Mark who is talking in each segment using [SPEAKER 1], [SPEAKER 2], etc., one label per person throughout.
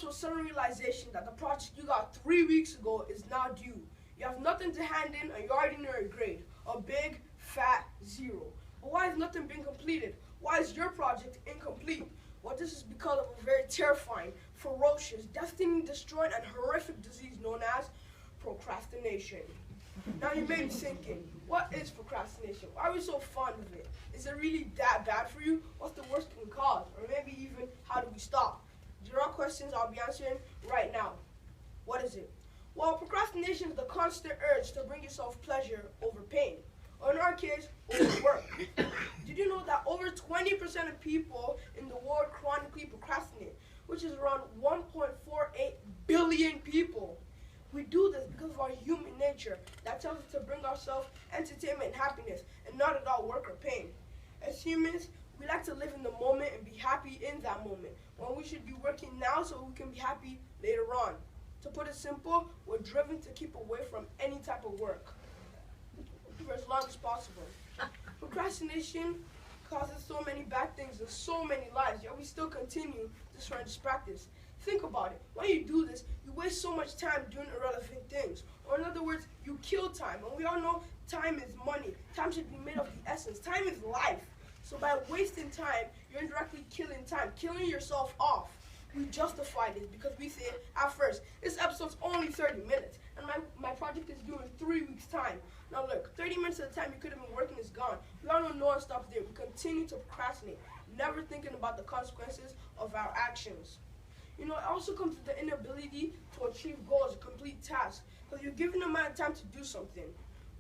[SPEAKER 1] to a sudden realization that the project you got 3 weeks ago is now due. You have nothing to hand in and you already know your grade. A big, fat 0. But why has nothing been completed? Why is your project incomplete? Well, this is because of a very terrifying, ferocious, destiny-destroying, and horrific disease known as procrastination. Now you may be thinking, what is procrastination? Why are we so fond of it? Is it really that bad for you? What's the worst it can cause? Or maybe even, how do we stop? There are questions I'll be answering right now. What is it? Well, procrastination is the constant urge to bring yourself pleasure over pain. Or in our case, over work. Did you know that over 20% of people in the world chronically procrastinate, which is around 1.48 billion people? We do this because of our human nature that tells us to bring ourselves entertainment and happiness, and not at all work or pain. As humans, we like to live in the moment and be happy in that moment, when we should be working now so we can be happy later on. To put it simple, we're driven to keep away from any type of work for as long as possible. Procrastination causes so many bad things in so many lives, yet we still continue this horrendous practice. Think about it. When you do this, you waste so much time doing irrelevant things. Or in other words, you kill time. And we all know time is money. Time should be made of the essence. Time is life. So by wasting time, you're indirectly killing time, killing yourself off. We justify this because we say at first, this episode's only 30 minutes, and my project is due in 3 weeks' time. Now look, 30 minutes of the time you could have been working is gone. We all know no one stops there. We continue to procrastinate, never thinking about the consequences of our actions. You know, it also comes with the inability to achieve goals or complete tasks, because you're given a amount of time to do something.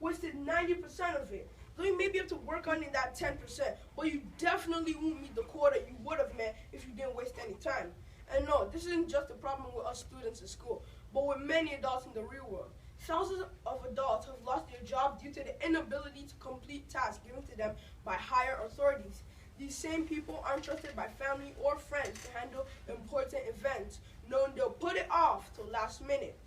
[SPEAKER 1] Wasted 90% of it. Though you may be able to work on it that 10%, but you definitely won't meet the quota you would have met if you didn't waste any time. And no, this isn't just a problem with us students in school, but with many adults in the real world. Thousands of adults have lost their job due to the inability to complete tasks given to them by higher authorities. These same people aren't trusted by family or friends to handle important events, knowing they'll put it off till last minute.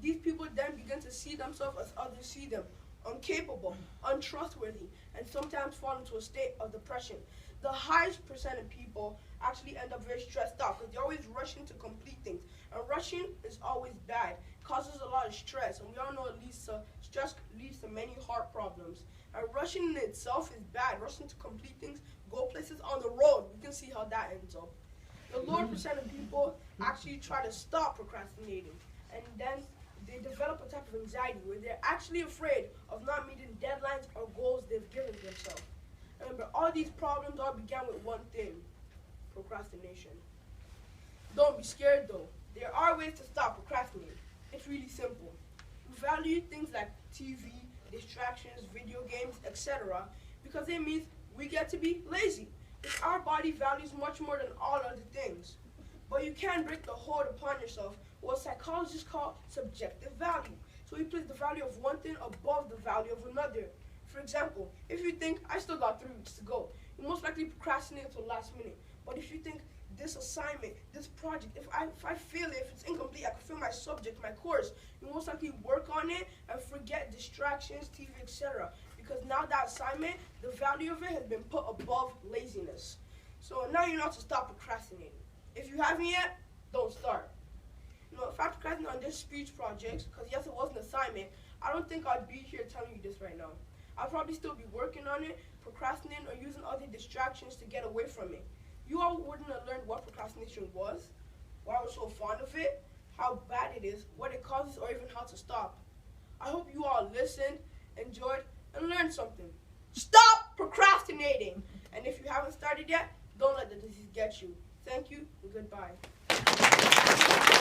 [SPEAKER 1] These people then begin to see themselves as others see them, incapable, untrustworthy, and sometimes fall into a state of depression. The highest percent of people actually end up very stressed out because they're always rushing to complete things. And rushing is always bad. It causes a lot of stress, and we all know stress leads to many heart problems. And rushing in itself is bad. Rushing to complete things, go places on the road, we can see how that ends up. The lower percent of people actually try to stop procrastinating, and then they develop a type of anxiety where they're actually afraid of not meeting deadlines or goals they've given themselves. Remember, all these problems all began with one thing: procrastination. Don't be scared though. There are ways to stop procrastinating. It's really simple. We value things like TV, distractions, video games, etc. because it means we get to be lazy, which our body values much more than all other things. But you can break the hold upon yourself, what psychologists call subjective value. So you place the value of one thing above the value of another. For example, if you think, I still got 3 weeks to go, you most likely procrastinate until last minute. But if you think, this assignment, this project, if I fail it, if it's incomplete, I can fail my subject, my course, you most likely work on it and forget distractions, TV, etc. Because now that assignment, the value of it has been put above laziness. So now you know how to stop procrastinating. If you haven't yet, don't start. You know, if I procrastinate on this speech project, because yes, it was an assignment, I don't think I'd be here telling you this right now. I'll probably still be working on it, procrastinating, or using other distractions to get away from it. You all wouldn't have learned what procrastination was, why we're so fond of it, how bad it is, what it causes, or even how to stop. I hope you all listened, enjoyed, and learned something. Stop procrastinating! And if you haven't started yet, don't let the disease get you. Thank you, and goodbye.